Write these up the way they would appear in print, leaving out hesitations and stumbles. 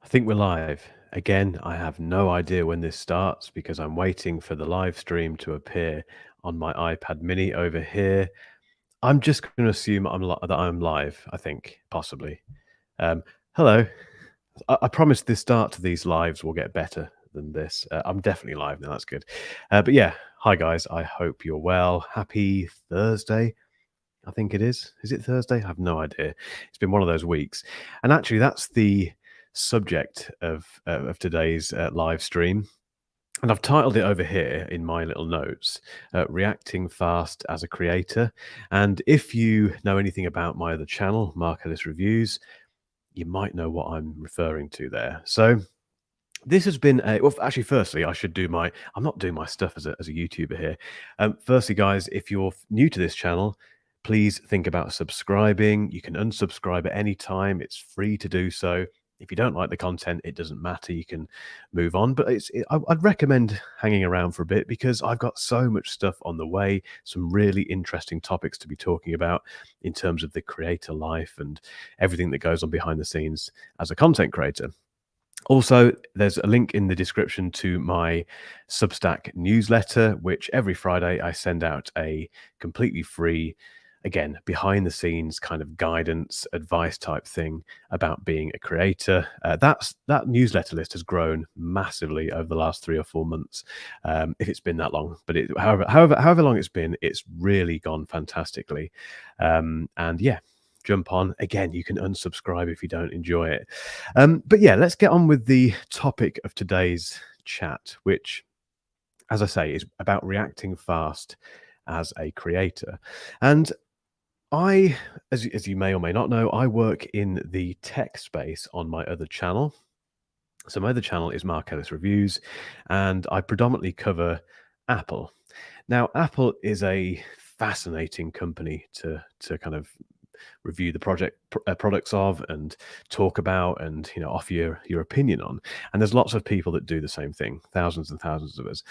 I think we're live. Again, I have no idea when this starts because I'm waiting for the live stream to appear on my iPad mini over here. I'm just going to assume that I'm live, I think, possibly. Um, Hello. I promise the start to these lives will get better than this. I'm definitely live now. That's good. But yeah, hi guys. I hope you're well. Happy Thursday. I think it is. Is it Thursday? I have no idea. It's been one of those weeks, and actually, that's the subject of today's live stream. And I've titled it over here in my little notes, "Reacting Fast as a Creator." And if you know anything about my other channel, Mark Ellis Reviews, you might know what I'm referring to there. So this has been a well, actually, firstly, I should do my I'm not doing my stuff as a YouTuber here. Firstly, guys, if you're new to this channel, please think about subscribing. You can unsubscribe at any time. It's free to do so. If you don't like the content, it doesn't matter. You can move on. But I'd recommend hanging around for a bit because I've got so much stuff on the way, some really interesting topics to be talking about in terms of the creator life and everything that goes on behind the scenes as a content creator. Also, there's a link in the description to my Substack newsletter, which every Friday I send out a completely free, again, behind the scenes kind of guidance, advice type thing about being a creator. That newsletter list has grown massively over the last 3 or 4 months, if it's been that long. But however long it's been, it's really gone fantastically. And yeah, jump on. Again, you can unsubscribe if you don't enjoy it. But yeah, let's get on with the topic of today's chat, which, as I say, is about reacting fast as a creator. And as you may or may not know, I work in the tech space on my other channel. So my other channel is Mark Ellis Reviews, and I predominantly cover Apple. Now, Apple is a fascinating company to kind of review the products of and talk about and offer your opinion on. And there's lots of people that do the same thing, thousands and thousands of us.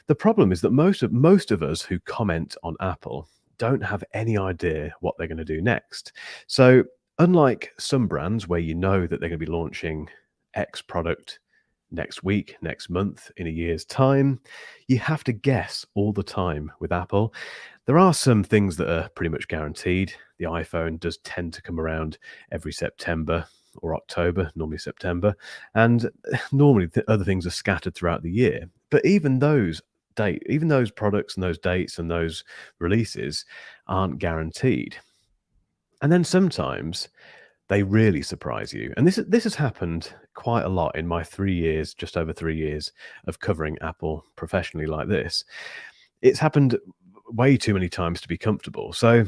The problem is that most of us who comment on Apple don't have any idea what they're going to do next. So unlike some brands where you know that they're going to be launching X product next week, next month, in a year's time, you have to guess all the time with Apple. There are some things that are pretty much guaranteed. The iPhone does tend to come around every September or October, normally September, and normally the other things are scattered throughout the year. But even those products and those dates and those releases aren't guaranteed. And then sometimes they really surprise you. And this has happened quite a lot in my 3 years, just over 3 years of covering Apple professionally like this. It's happened way too many times to be comfortable. So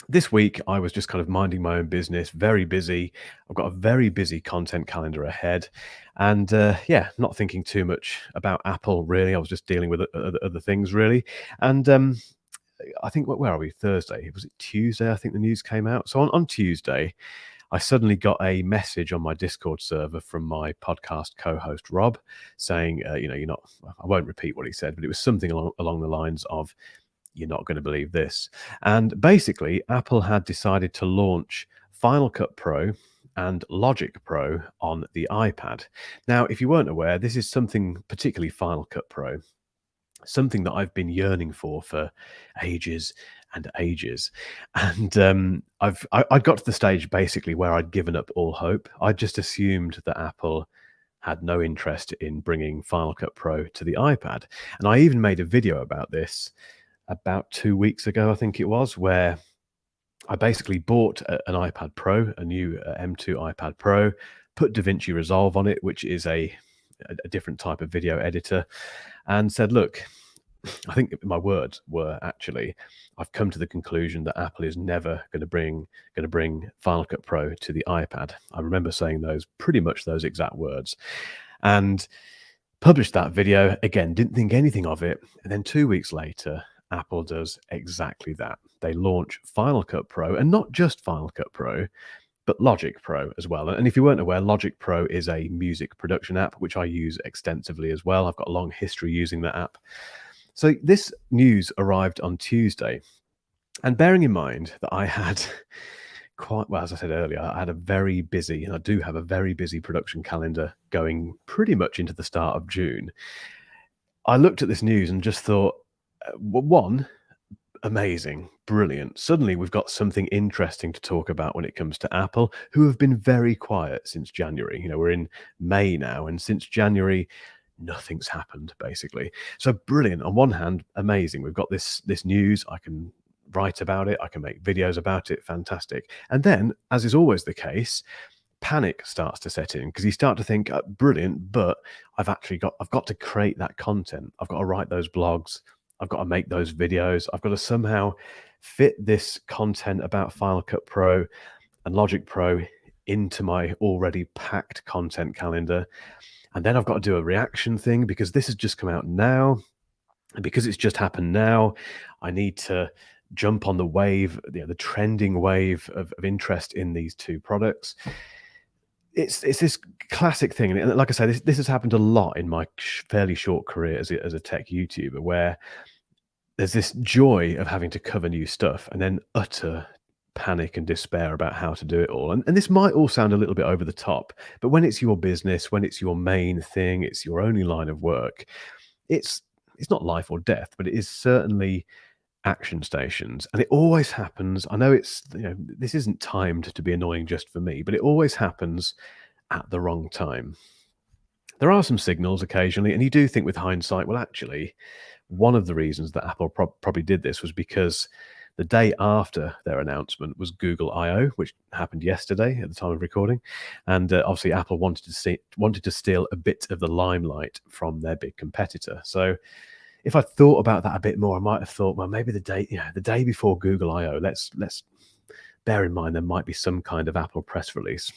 this week I was just kind of minding my own business, very busy. I've got a very busy content calendar ahead, and yeah, not thinking too much about Apple really. I was just dealing with other things really, and I think where are we? Thursday? Was it Tuesday? I think the news came out. So on Tuesday, I suddenly got a message on my Discord server from my podcast co-host Rob saying, you're not. I won't repeat what he said, but it was something along the lines of, "You're not going to believe this." And basically, Apple had decided to launch Final Cut Pro and Logic Pro on the iPad. Now, if you weren't aware, this is something, particularly Final Cut Pro, something that I've been yearning for ages and ages. And I'd got to the stage basically where I'd given up all hope. I just assumed that Apple had no interest in bringing Final Cut Pro to the iPad. And I even made a video about this about 2 weeks ago, I think it was, where I basically bought an iPad Pro, a new M2 iPad Pro, put DaVinci Resolve on it, which is a different type of video editor, and said, look, I think my words were actually, I've come to the conclusion that Apple is never going to bring Final Cut Pro to the iPad. I remember saying pretty much those exact words, and published that video. Again, didn't think anything of it. And then 2 weeks later, Apple does exactly that. They launch Final Cut Pro, and not just Final Cut Pro, but Logic Pro as well. And if you weren't aware, Logic Pro is a music production app, which I use extensively as well. I've got a long history using that app. So this news arrived on Tuesday. And bearing in mind that I had quite well, as I said earlier, I had a very busy, and I do have a very busy production calendar going pretty much into the start of June. I looked at this news and just thought, one, amazing, brilliant. Suddenly, we've got something interesting to talk about when it comes to Apple, who have been very quiet since January. We're in May now, and since January, nothing's happened basically. So brilliant. On one hand, amazing. We've got this news. I can write about it. I can make videos about it. Fantastic. And then, as is always the case, panic starts to set in because you start to think, brilliant, but I've got to create that content. I've got to write those blogs. I've got to make those videos. I've got to somehow fit this content about Final Cut Pro and Logic Pro into my already packed content calendar. And then I've got to do a reaction thing because this has just come out now. And because it's just happened now, I need to jump on the wave, the trending wave of interest in these two products. It's this classic thing. And like I say, this has happened a lot in my fairly short career as a tech YouTuber, where there's this joy of having to cover new stuff and then utter panic and despair about how to do it all. And this might all sound a little bit over the top, but when it's your business, when it's your main thing, it's your only line of work, it's not life or death, but it is certainly action stations. And it always happens. I know this isn't timed to be annoying just for me, but it always happens at the wrong time. There are some signals occasionally, and you do think with hindsight, well, actually, one of the reasons that Apple probably did this was because the day after their announcement was Google I/O, which happened yesterday at the time of recording, and obviously Apple wanted to steal a bit of the limelight from their big competitor. So, if I thought about that a bit more, I might have thought, well, maybe the day before Google I/O, let's bear in mind there might be some kind of Apple press release.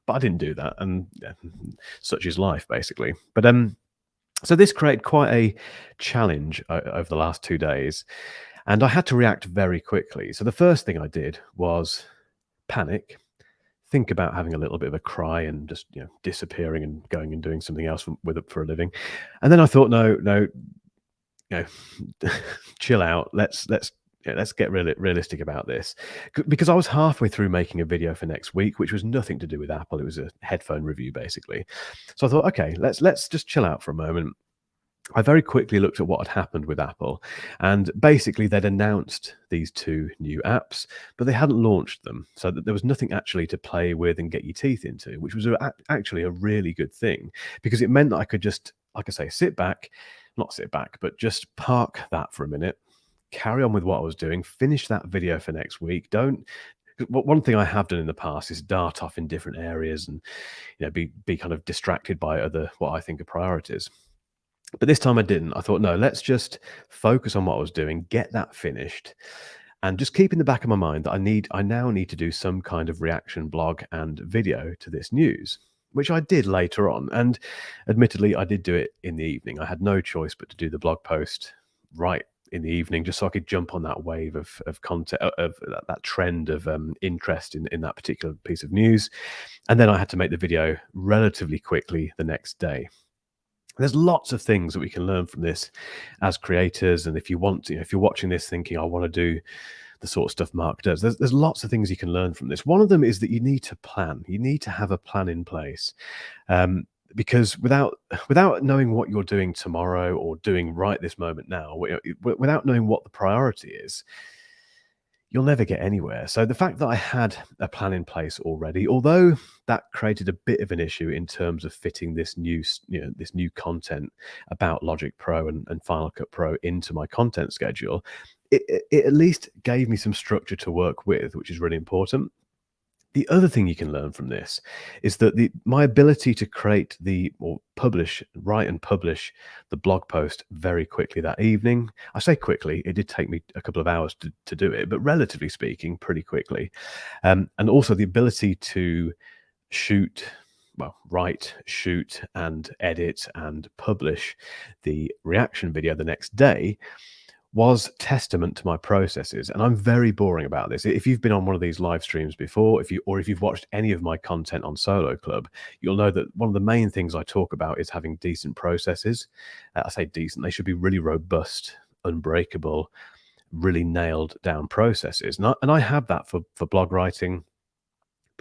But I didn't do that, and such is life, basically. But so this created quite a challenge over the last 2 days, and I had to react very quickly. So the first thing I did was panic, think about having a little bit of a cry and just disappearing and going and doing something else with it for a living. And then I thought, no, chill out. Let's get realistic about this, because I was halfway through making a video for next week, which was nothing to do with Apple. It was a headphone review, basically. So I thought, okay, let's just chill out for a moment. I very quickly looked at what had happened with Apple, and basically they'd announced these two new apps, but they hadn't launched them, so that there was nothing actually to play with and get your teeth into, which was actually a really good thing, because it meant that I could just, like I say, not sit back, but just park that for a minute, carry on with what I was doing, finish that video for next week. One thing I have done in the past is dart off in different areas and be kind of distracted by other what I think are priorities. But this time I didn't. I thought, no, let's just focus on what I was doing, get that finished, and just keep in the back of my mind that I now need to do some kind of reaction blog and video to this news, which I did later on. And admittedly, I did do it in the evening. I had no choice but to do the blog post right in the evening, just so I could jump on that wave of content, of that trend of interest in that particular piece of news. And then I had to make the video relatively quickly the next day. There's lots of things that we can learn from this as creators. And if you want to, if you're watching this thinking, I want to do the sort of stuff Mark does, there's lots of things you can learn from this. One of them is that you need to plan. You need to have a plan in place. Because without knowing what you're doing tomorrow or doing right this moment now, without knowing what the priority is, you'll never get anywhere. So the fact that I had a plan in place already, although that created a bit of an issue in terms of fitting this new content about Logic Pro and Final Cut Pro into my content schedule, it at least gave me some structure to work with, which is really important. The other thing you can learn from this is that my ability to write and publish the blog post very quickly that evening. I say quickly, it did take me a couple of hours to do it, but relatively speaking, pretty quickly. And also the ability to write, shoot, and edit and publish the reaction video the next day was testament to my processes. And I'm very boring about this. If you've been on one of these live streams before, if you've watched any of my content on Solo Club, you'll know that one of the main things I talk about is having decent processes. I say decent, they should be really robust, unbreakable, really nailed down processes. And I have that for blog writing.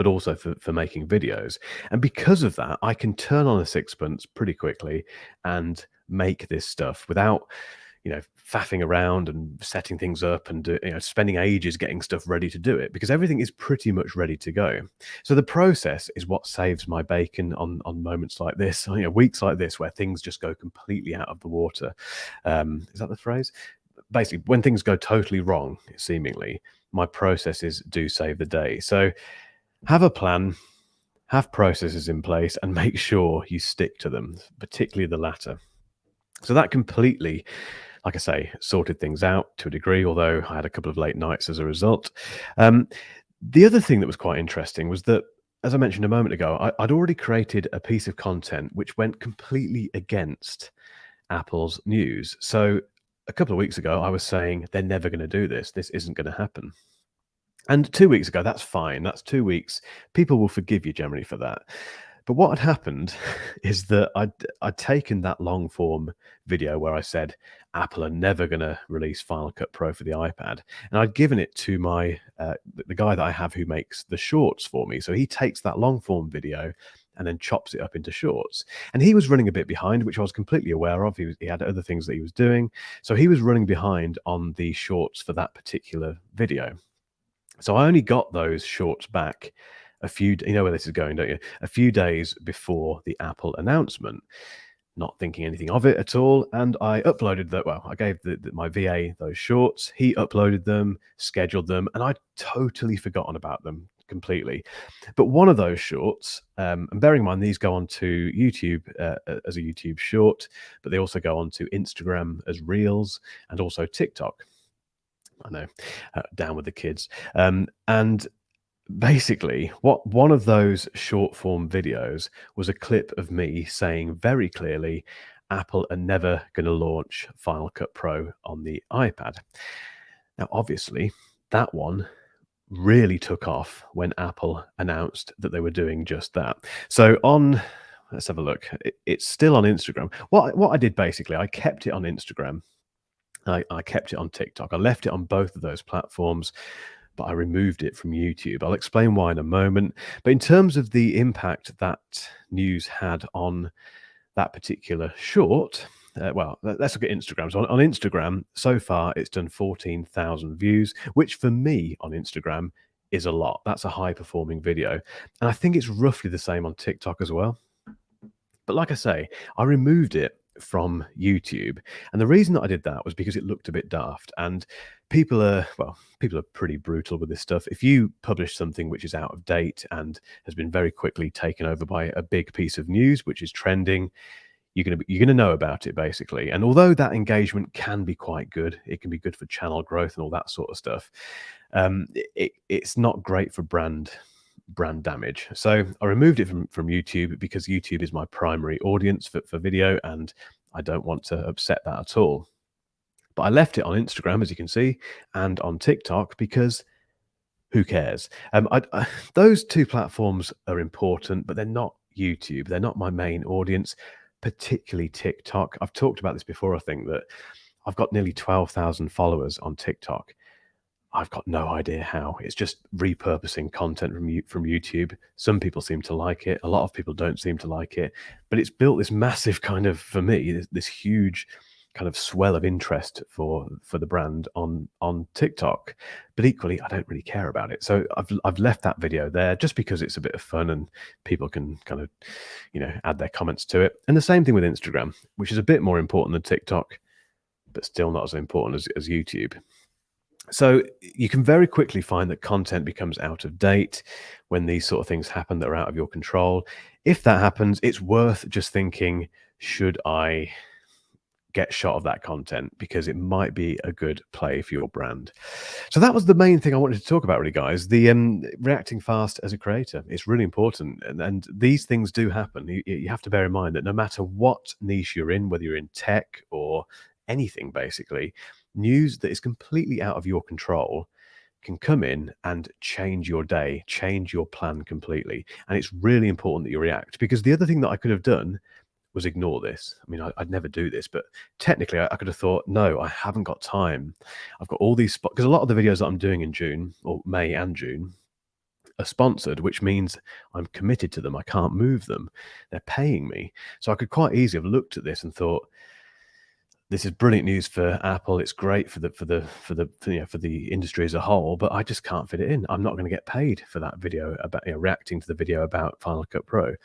but also for making videos. And because of that, I can turn on a sixpence pretty quickly and make this stuff without, faffing around and setting things up and spending ages getting stuff ready to do it, because everything is pretty much ready to go. So the process is what saves my bacon on moments like this, weeks like this, where things just go completely out of the water. Is that the phrase? Basically, when things go totally wrong, seemingly, my processes do save the day. So have a plan, have processes in place, and make sure you stick to them, particularly the latter. So that completely, like I say, sorted things out to a degree, although I had a couple of late nights as a result. Um, the other thing that was quite interesting was that, as I mentioned a moment ago, I'd already created a piece of content which went completely against Apple's news. So a couple of weeks ago, I was saying they're never going to do this. This isn't going to happen. And 2 weeks ago, that's fine. That's 2 weeks. People will forgive you generally for that. But what had happened is that I'd taken that long form video where I said Apple are never going to release Final Cut Pro for the iPad, and I'd given it to my the guy that I have who makes the shorts for me. So he takes that long form video and then chops it up into shorts. And he was running a bit behind, which I was completely aware of. He had other things that he was doing, so he was running behind on the shorts for that particular video. So I only got those shorts back you know where this is going, don't you? A few days before the Apple announcement, not thinking anything of it at all. And I uploaded that. Well, I gave my VA those shorts. He uploaded them, scheduled them, and I'd totally forgotten about them completely. But one of those shorts, and bearing in mind these go onto YouTube as a YouTube short, but they also go onto Instagram as Reels and also TikTok. I know, down with the kids. And basically, what one of those short form videos was a clip of me saying very clearly, Apple are never going to launch Final Cut Pro on the iPad. Now, obviously, that one really took off when Apple announced that they were doing just that. So let's have a look. It's still on Instagram. What I did basically, I kept it on Instagram. I kept it on TikTok. I left it on both of those platforms, but I removed it from YouTube. I'll explain why in a moment. But in terms of the impact that news had on that particular short, well, let's look at Instagram. So on Instagram, so far, it's done 14,000 views, which for me on Instagram is a lot. That's a high-performing video. And I think it's roughly the same on TikTok as well. But like I say, I removed it from YouTube. And the reason that I did that was because it looked a bit daft. And people are pretty brutal with this stuff. If you publish something which is out of date and has been very quickly taken over by a big piece of news which is trending, you're gonna know about it basically. And although that engagement can be quite good, it can be good for channel growth and all that sort of stuff. It's not great for brand damage. So I removed it from YouTube because YouTube is my primary audience for video, and I don't want to upset that at all. But I left it on Instagram, as you can see, and on TikTok because who cares? Those two platforms are important, but they're not YouTube. They're not my main audience, particularly TikTok. I've talked about this before. I think that I've got nearly 12,000 followers on TikTok. I've got no idea how. It's just repurposing content from YouTube. Some people seem to like it. A lot of people don't seem to like it. But it's built this massive kind of, for me, this huge kind of swell of interest for the brand on TikTok. But equally, I don't really care about it. So I've left that video there just because it's a bit of fun and people can kind of, add their comments to it. And the same thing with Instagram, which is a bit more important than TikTok, but still not as important as YouTube. So you can very quickly find that content becomes out of date when these sort of things happen that are out of your control. If that happens, it's worth just thinking, should I get shot of that content? Because it might be a good play for your brand. So that was the main thing I wanted to talk about, really, guys. The reacting fast as a creator. It's really important. And these things do happen. You have to bear in mind that no matter what niche you're in, whether you're in tech or anything, basically, news that is completely out of your control can come in and change your day, change your plan completely. And it's really important that you react, because the other thing that I could have done was ignore this. I mean, I'd never do this, but technically I could have thought, no, I haven't got time. I've got all these spots, because a lot of the videos that I'm doing in June or May and June are sponsored, which means I'm committed to them. I can't move them. They're paying me. So I could quite easily have looked at this and thought, this is brilliant news for Apple. It's great for the industry as a whole, but I just can't fit it in. I'm not going to get paid for that video about reacting to the video about Final Cut Pro.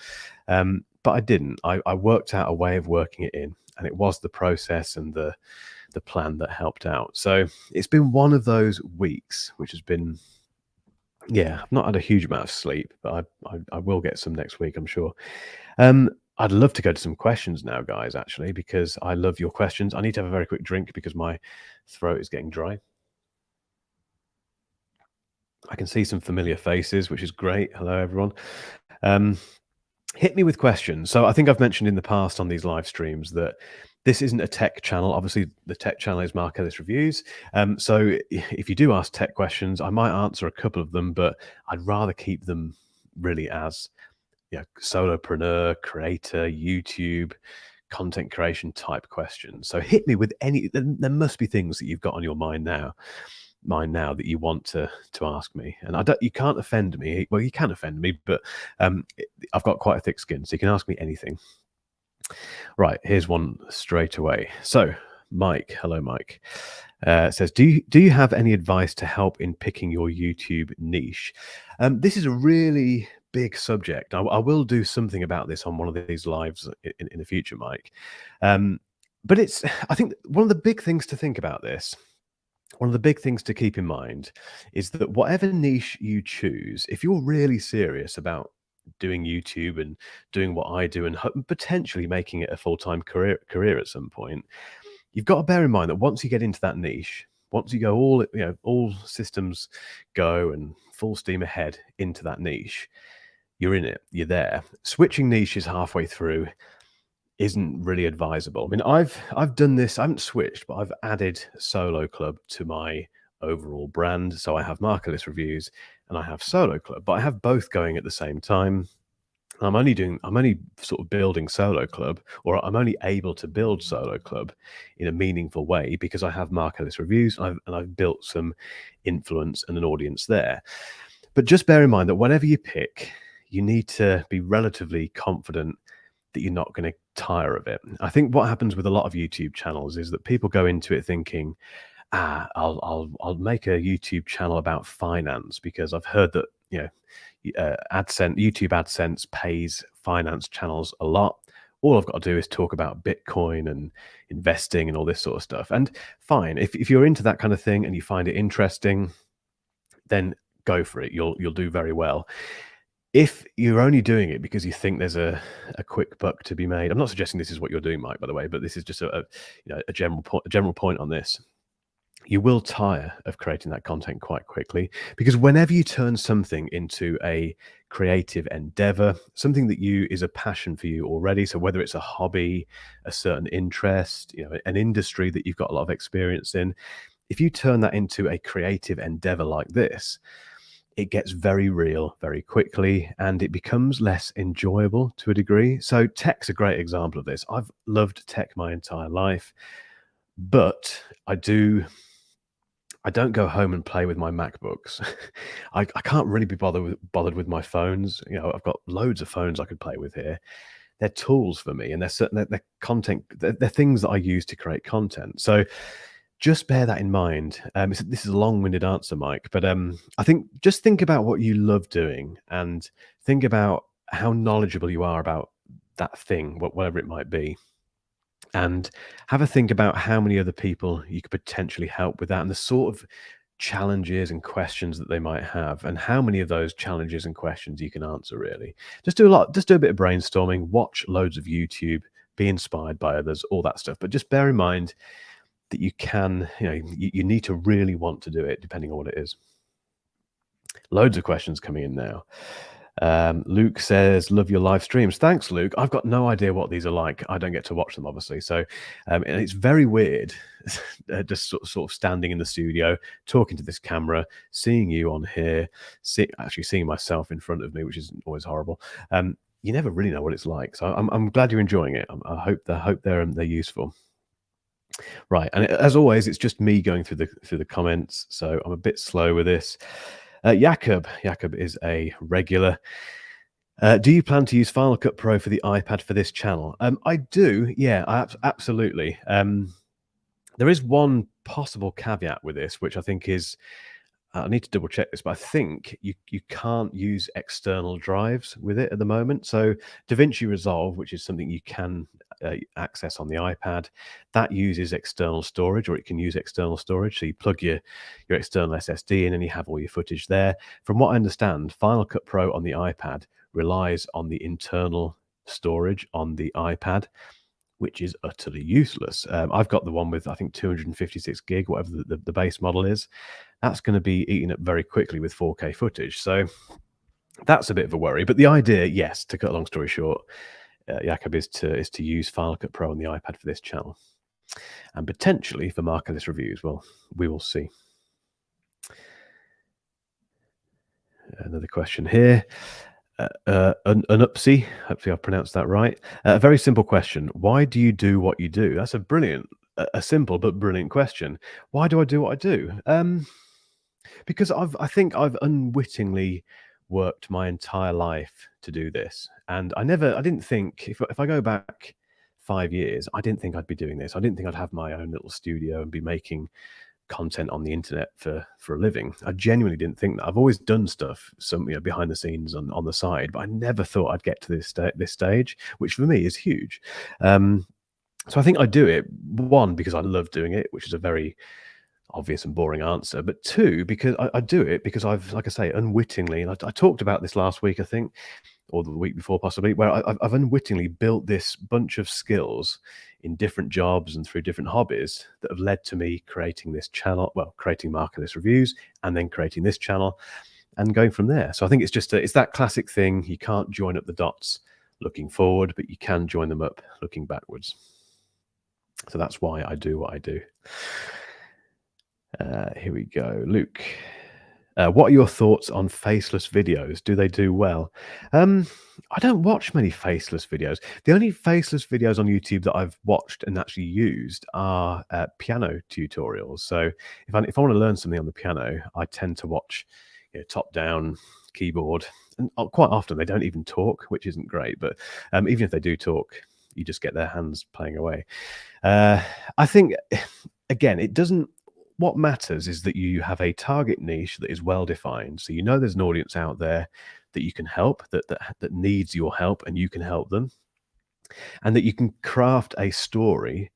But I didn't. I worked out a way of working it in, and it was the process and the plan that helped out. So it's been one of those weeks, which has been, yeah, I've not had a huge amount of sleep, but I will get some next week, I'm sure. I'd love to go to some questions now, guys, actually, because I love your questions. I need to have a very quick drink because my throat is getting dry. I can see some familiar faces, which is great. Hello, everyone. Hit me with questions. So I think I've mentioned in the past on these live streams that this isn't a tech channel. Obviously, the tech channel is Mark Ellis Reviews. So if you do ask tech questions, I might answer a couple of them, but I'd rather keep them really as solopreneur, creator, YouTube, content creation type questions. So hit me with any. There must be things that you've got on your mind now that you want to ask me, and you can't offend me. Well, you can offend me, but I've got quite a thick skin, so you can ask me anything. Right, here's one straight away. So Mike, hello Mike, says, do you have any advice to help in picking your YouTube niche? This is a really big subject. I will do something about this on one of these lives in the future, Mike. But I think one of the big things to think about this, one of the big things to keep in mind is that whatever niche you choose, if you're really serious about doing YouTube and doing what I do and potentially making it a full-time career at some point, you've got to bear in mind that once you get into that niche, once you go all systems go and full steam ahead into that niche, you're in it, you're there. Switching niches halfway through isn't really advisable. I mean, I've done this. I haven't switched, but I've added Solo Club to my overall brand. So I have Mark Ellis Reviews and I have Solo Club, but I have both going at the same time. I'm only sort of building Solo Club, or I'm only able to build Solo Club in a meaningful way because I have Mark Ellis Reviews and I've built some influence and an audience there. But just bear in mind that whatever you pick, you need to be relatively confident that you're not going to tire of it. I think what happens with a lot of YouTube channels is that people go into it thinking, I'll make a YouTube channel about finance because I've heard that YouTube AdSense pays finance channels a lot. All I've got to do is talk about Bitcoin and investing and all this sort of stuff. And fine, if you're into that kind of thing and you find it interesting, then go for it. You'll do very well. If you're only doing it because you think there's a quick buck to be made, I'm not suggesting this is what you're doing, Mike, by the way, but this is just a general point on this. You will tire of creating that content quite quickly because whenever you turn something into a creative endeavor, something that is a passion for you already, so whether it's a hobby, a certain interest, an industry that you've got a lot of experience in, if you turn that into a creative endeavor like this, it gets very real very quickly and it becomes less enjoyable to a degree. So tech's a great example of this. I've loved tech my entire life, but I don't go home and play with my MacBooks. I can't really be bothered with my phones. I've got loads of phones I could play with here. They're tools for me, and they're content. They're things that I use to create content. So just bear that in mind. This is a long-winded answer, Mike, but I think just think about what you love doing and think about how knowledgeable you are about that thing, whatever it might be. And have a think about how many other people you could potentially help with that and the sort of challenges and questions that they might have and how many of those challenges and questions you can answer, really. Just do a bit of brainstorming, watch loads of YouTube, be inspired by others, all that stuff. But just bear in mind that you can, you need to really want to do it depending on what it is. Loads of questions coming in now. Luke says, love your live streams. Thanks, Luke. I've got no idea what these are like. I don't get to watch them, obviously. So, and it's very weird just sort of standing in the studio, talking to this camera, seeing you on here, actually seeing myself in front of me, which is always horrible. You never really know what it's like. So I'm glad you're enjoying it. I hope they're useful. Right, and as always, it's just me going through the comments, so I'm a bit slow with this. Jakob is a regular. Do you plan to use Final Cut Pro for the iPad for this channel? I do. Yeah, absolutely. There is one possible caveat with this, which I think is I need to double check this, but I think you can't use external drives with it at the moment. So DaVinci Resolve, which is something you can access on the iPad, that uses external storage, or it can use external storage. So you plug your external SSD in, and you have all your footage there. From what I understand, Final Cut Pro on the iPad relies on the internal storage on the iPad, which is utterly useless. I've got the one with, I think, 256 gig, whatever the base model is. That's going to be eaten up very quickly with 4K footage. So that's a bit of a worry. But the idea, yes, to cut a long story short, Jakob, is to use Final Cut Pro on the iPad for this channel, and potentially for markerless reviews. Well, we will see. Another question here. An upsy, hopefully I've pronounced that right. A very simple question. Why do you do what you do? That's a simple but brilliant question. Why do I do what I do? Because I think I've unwittingly worked my entire life to do this, and I didn't think, if I go back 5 years, I didn't think I'd be doing this. I didn't think I'd have my own little studio and be making content on the internet for a living. I genuinely didn't think that. I've always done stuff, behind the scenes on the side, but I never thought I'd get to this stage, which for me is huge. So I think I do it, one, because I love doing it, which is a very obvious and boring answer, but two, because I do it because I've, like I say, unwittingly, and I talked about this last week, I think, or the week before possibly, where I've unwittingly built this bunch of skills in different jobs and through different hobbies that have led to me creating this channel, well, creating markerless reviews, and then creating this channel and going from there. So I think it's that classic thing. You can't join up the dots looking forward, but you can join them up looking backwards. So that's why I do what I do. Here we go. Luke, what are your thoughts on faceless videos? Do they do well? I don't watch many faceless videos. The only faceless videos on YouTube that I've watched and actually used are piano tutorials. So if I want to learn something on the piano, I tend to watch top-down keyboard. And quite often they don't even talk, which isn't great. But even if they do talk, you just get their hands playing away. I think, again, it doesn't. What matters is that you have a target niche that is well defined. So there's an audience out there that you can help, that needs your help, and you can help them. And that you can craft a story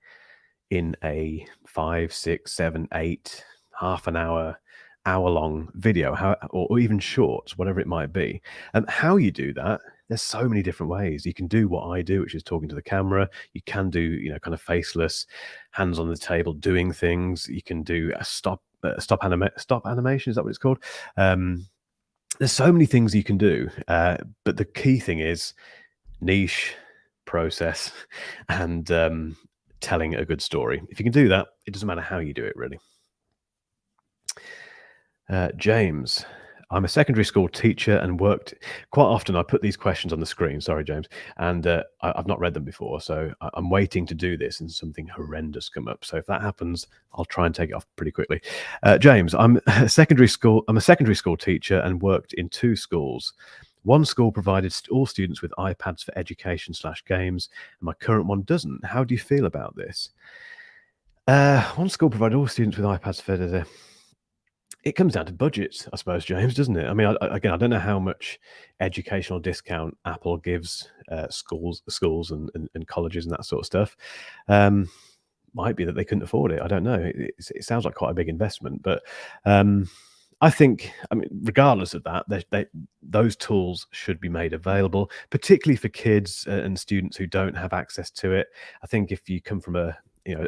in a 5, 6, 7, 8, half an hour-long video, or even shorts, whatever it might be. How you do that, there's so many different ways. You can do what I do, which is talking to the camera. You can do, kind of faceless, hands on the table, doing things. You can do a stop animation. Is that what it's called? There's so many things you can do. But the key thing is niche, process, and telling a good story. If you can do that, it doesn't matter how you do it, really. James, I'm a secondary school teacher and worked quite often. I put these questions on the screen. Sorry, James. And I've not read them before. So I'm waiting to do this and something horrendous come up. So if that happens, I'll try and take it off pretty quickly. James, I'm a secondary school teacher and worked in 2 schools. One school provided all students with iPads for education/games, and my current one doesn't. How do you feel about this? One school provided all students with iPads for it comes down to budgets, I suppose, James, doesn't it? I mean, I don't know how much educational discount Apple gives schools and colleges and that sort of stuff. Might be that they couldn't afford it. I don't know. It sounds like quite a big investment, but I think, regardless of that, those tools should be made available, particularly for kids and students who don't have access to it. I think if you come from a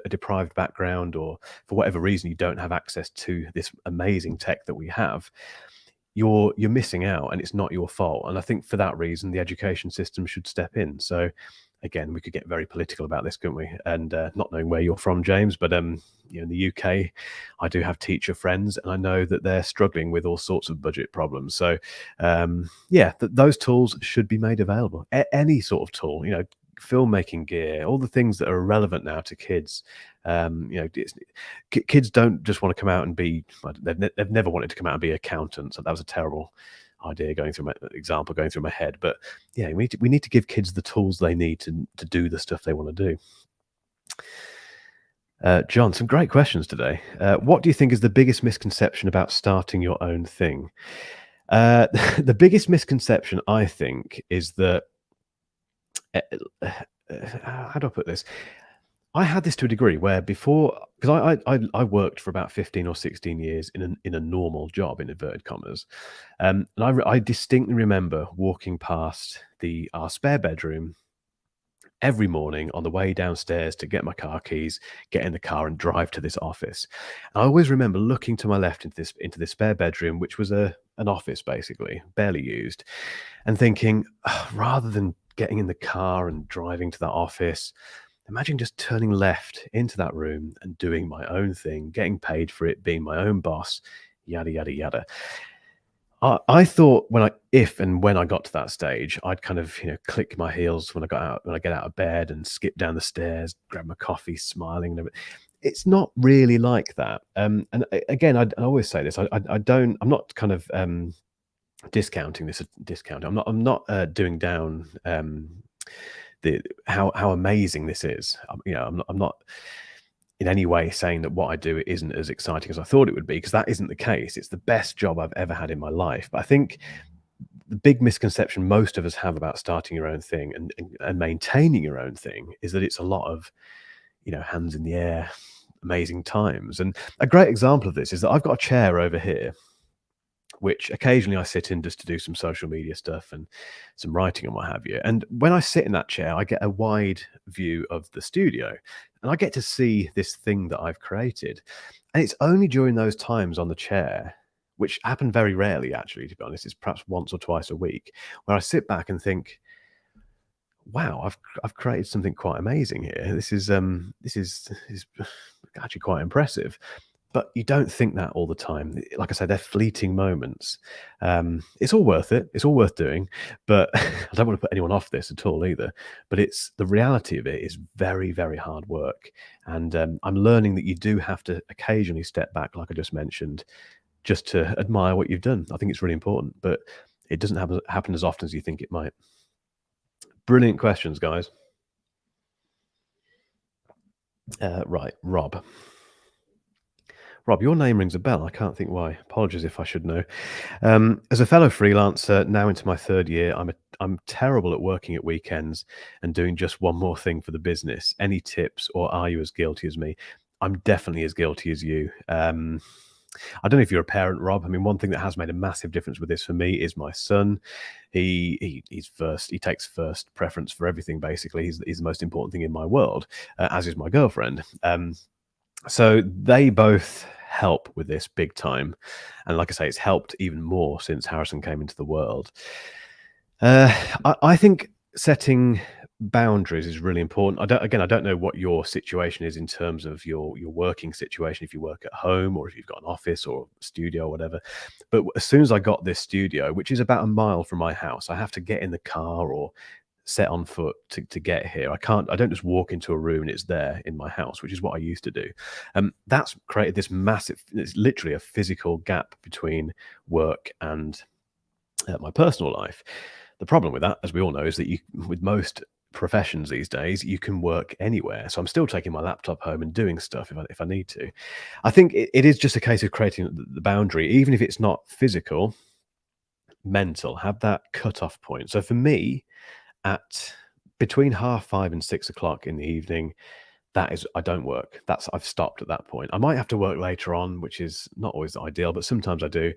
deprived background, or for whatever reason you don't have access to this amazing tech that we have, you're missing out, and it's not your fault. And I think for that reason, the education system should step in. So again, we could get very political about this, couldn't we? And not knowing where you're from, James, but in the UK, I do have teacher friends, and I know that they're struggling with all sorts of budget problems. So those tools should be made available. Any sort of tool, filmmaking gear, all the things that are relevant now to kids. Kids don't just want to come out and be. They've never wanted to come out and be accountants. So that was a terrible idea going through my head. But yeah, we need to give kids the tools they need to do the stuff they want to do. John, some great questions today. What do you think is the biggest misconception about starting your own thing? The biggest misconception, I think, is that how do I put this? I had this to a degree where before, because I worked for about 15 or 16 years in a normal job, in inverted commas, and I distinctly remember walking past our spare bedroom every morning on the way downstairs to get my car keys, get in the car and drive to this office. And I always remember looking to my left into this spare bedroom, which was an office basically, barely used, and thinking, "Oh, rather than getting in the car and driving to that office, imagine just turning left into that room and doing my own thing, getting paid for it, being my own boss, yada yada yada." I thought if and when I got to that stage, I'd kind of, click my heels when I get out of bed and skip down the stairs, grab my coffee, smiling and everything. It's not really like that. Again, I always say this. I'm not kind of discounting this. I'm not doing down how amazing this is. I'm not in any way saying that what I do isn't as exciting as I thought it would be, because that isn't the case. It's the best job I've ever had in my life. But I think the big misconception most of us have about starting your own thing and maintaining your own thing is that it's a lot of, hands in the air, amazing times. And a great example of this is that I've got a chair over here, which occasionally I sit in just to do some social media stuff and some writing and what have you. And when I sit in that chair, I get a wide view of the studio and I get to see this thing that I've created. And it's only during those times on the chair, which happen very rarely, actually, to be honest, it's perhaps once or twice a week, where I sit back and think, wow, I've created something quite amazing here. This is actually quite impressive. But you don't think that all the time. Like I said, they're fleeting moments. It's all worth it. It's all worth doing. But I don't want to put anyone off this at all either. But it's the reality of it is very, very hard work. And I'm learning that you do have to occasionally step back, like I just mentioned, just to admire what you've done. I think it's really important. But it doesn't happen as often as you think it might. Brilliant questions, guys. Right, Rob. Rob, your name rings a bell. I can't think why. Apologies if I should know. As a fellow freelancer, now into my third year, I'm terrible at working at weekends and doing just one more thing for the business. Any tips, or are you as guilty as me? I'm definitely as guilty as you. I don't know if you're a parent, Rob. I mean, one thing that has made a massive difference with this for me is my son. He's first. He takes first preference for everything. Basically, he's the most important thing in my world, as is my girlfriend. So they both help with this big time. And like I say, it's helped even more since Harrison came into the world. I think setting boundaries is really important. I don't know what your situation is in terms of your working situation, if you work at home or if you've got an office or studio or whatever. But as soon as I got this studio, which is about a mile from my house, I have to get in the car or set on foot to get here. I don't just walk into a room and it's there in my house, which is what I used to do. That's created this massive, it's literally a physical gap between work and my personal life. The problem with that, as we all know, is that with most professions these days, you can work anywhere. So I'm still taking my laptop home and doing stuff if I need to. I think it is just a case of creating the boundary, even if it's not physical, mental, have that cut-off point. So for me, at between 5:30 and 6:00 in the evening, that is, I don't work. I've stopped at that point. I might have to work later on, which is not always ideal, but sometimes I do.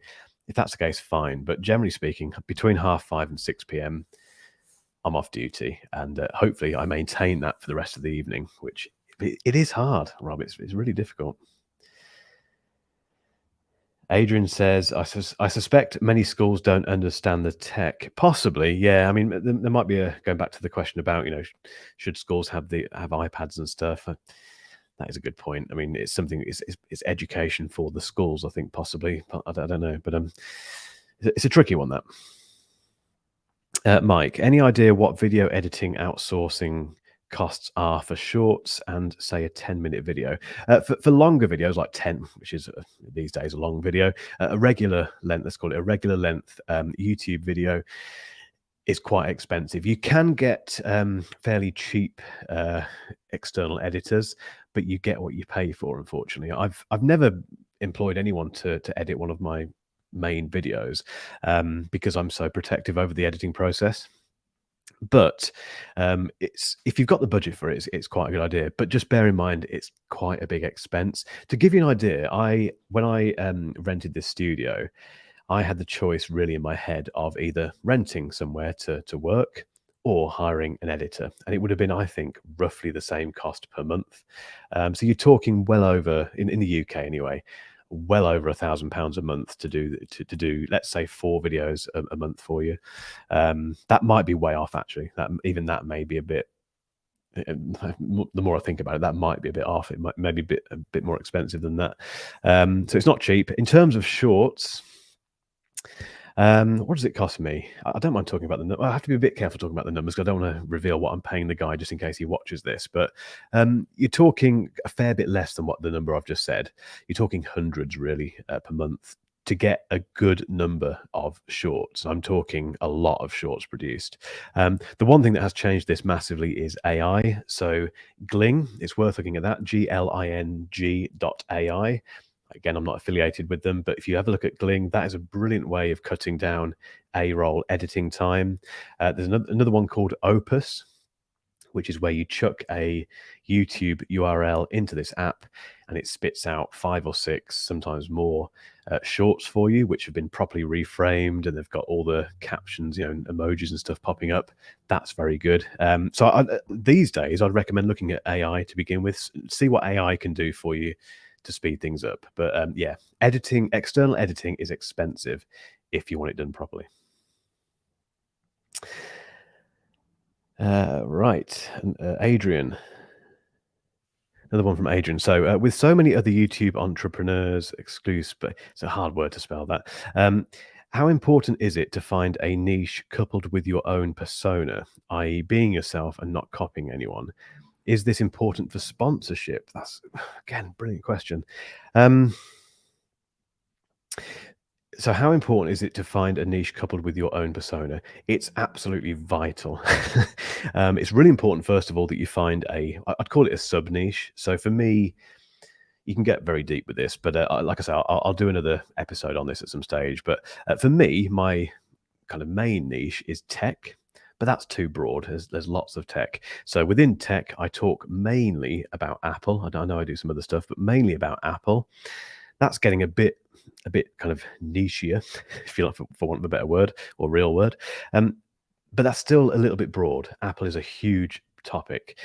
If that's the case, fine. But generally speaking, between 5:30 and 6 p.m., I'm off duty, and hopefully I maintain that for the rest of the evening, which it is hard, Rob. It's really difficult. Adrian says, I suspect many schools don't understand the tech. Possibly, yeah. I mean, there might be going back to the question about, should schools have iPads and stuff? That is a good point. I mean, it's something. It's education for the schools, I think, possibly. I don't know, but it's a tricky one, that. Mike, any idea what video editing outsourcing costs are for shorts and say a 10-minute video? For longer videos like 10, which is these days a long video, a regular length, let's call it a regular length YouTube video is quite expensive. You can get fairly cheap external editors, but you get what you pay for, unfortunately. I've never employed anyone to edit one of my main videos because I'm so protective over the editing process. But it's if you've got the budget for it, it's quite a good idea. But just bear in mind, it's quite a big expense. To give you an idea, when I rented this studio, I had the choice really in my head of either renting somewhere to work or hiring an editor, and it would have been, I think, roughly the same cost per month. So you're talking well over in the UK anyway, well over £1,000 a month to do let's say 4 videos a month for you. That might be way off actually. That may be a bit. The more I think about it, that might be a bit off. It might maybe a bit more expensive than that. So it's not cheap in terms of shorts. What does it cost me? I don't mind talking about the numbers. I have to be a bit careful talking about the numbers because I don't want to reveal what I'm paying the guy just in case he watches this. But you're talking a fair bit less than what the number I've just said. You're talking hundreds really per month to get a good number of shorts. I'm talking a lot of shorts produced. The one thing that has changed this massively is AI. So Gling, it's worth looking at that, GLING.ai. Again, I'm not affiliated with them, but if you have a look at Gling, that is a brilliant way of cutting down A-roll editing time. There's another one called Opus, which is where you chuck a YouTube URL into this app and it spits out 5 or 6, sometimes more, shorts for you, which have been properly reframed and they've got all the captions, emojis and stuff popping up. That's very good. These days, I'd recommend looking at AI to begin with, see what AI can do for you to speed things up. But yeah, external editing is expensive if you want it done properly. Right, Adrian. Another one from Adrian. So, with so many other YouTube entrepreneurs, but it's a hard word to spell that. How important is it to find a niche coupled with your own persona, i.e., being yourself and not copying anyone? Is this important for sponsorship? That's, again, brilliant question. So how important is it to find a niche coupled with your own persona? It's absolutely vital. It's really important, first of all, that you find I'd call it a sub niche. So for me, you can get very deep with this, but like I say, I'll do another episode on this at some stage. But for me, my kind of main niche is tech. But that's too broad. There's lots of tech. So within tech, I talk mainly about Apple. I know I do some other stuff, but mainly about Apple. That's getting a bit kind of nichier, if you like, for want of a better word or real word. But that's still a little bit broad. Apple is a huge topic.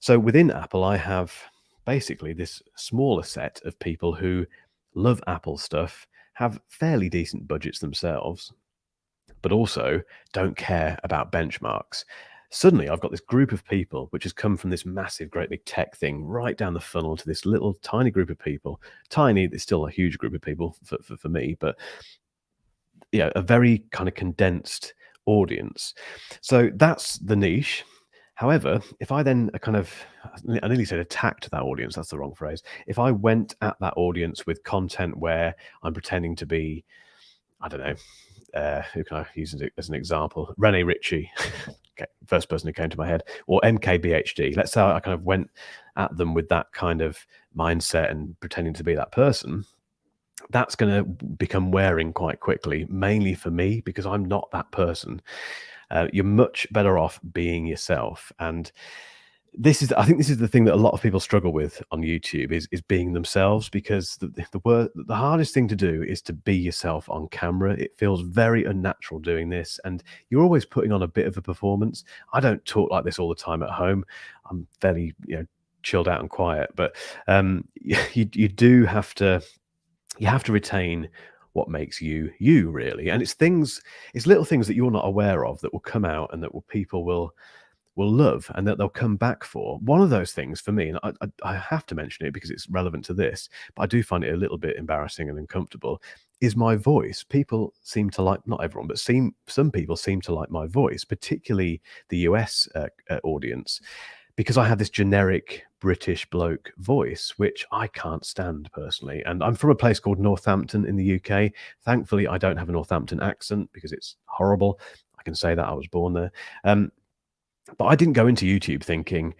So within Apple, I have basically this smaller set of people who love Apple stuff, have fairly decent budgets themselves, but also don't care about benchmarks. Suddenly, I've got this group of people which has come from this massive, great big tech thing right down the funnel to this little tiny group of people. Tiny, it's still a huge group of people for me, but a very kind of condensed audience. So that's the niche. However, if I then I nearly said attacked that audience, that's the wrong phrase. If I went at that audience with content where I'm pretending to be, I don't know, who can I use as an example? Rene Ritchie, okay, first person who came to my head, or MKBHD. Let's say I kind of went at them with that kind of mindset and pretending to be that person. That's going to become wearing quite quickly, mainly for me, because I'm not that person. You're much better off being yourself. And I think this is the thing that a lot of people struggle with on YouTube is being themselves, because the hardest thing to do is to be yourself on camera. It feels very unnatural doing this, and you're always putting on a bit of a performance. I don't talk like this all the time at home. I'm fairly chilled out and quiet, but you do have to retain what makes you really, and it's little things that you're not aware of that will come out and that people will love and that they'll come back for. One of those things for me, and I have to mention it because it's relevant to this, but I do find it a little bit embarrassing and uncomfortable, is my voice. People seem to like, not everyone, but some people seem to like my voice, particularly the US audience, because I have this generic British bloke voice, which I can't stand personally. And I'm from a place called Northampton in the UK. Thankfully, I don't have a Northampton accent because it's horrible. I can say that I was born there. Um, but I didn't go into YouTube thinking,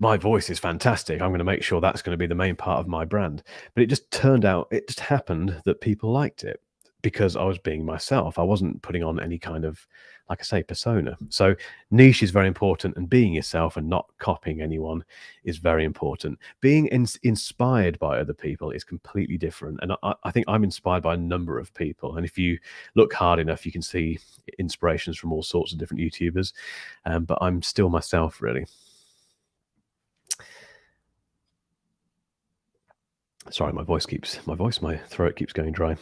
my voice is fantastic. I'm going to make sure that's going to be the main part of my brand. But it just turned out, it just happened that people liked it because I was being myself. I wasn't putting on any kind of, like I say, persona. So niche is very important, and being yourself and not copying anyone is very important. Being inspired by other people is completely different. And I think I'm inspired by a number of people. And if you look hard enough, you can see inspirations from all sorts of different YouTubers. But I'm still myself, really. Sorry, my throat keeps going dry.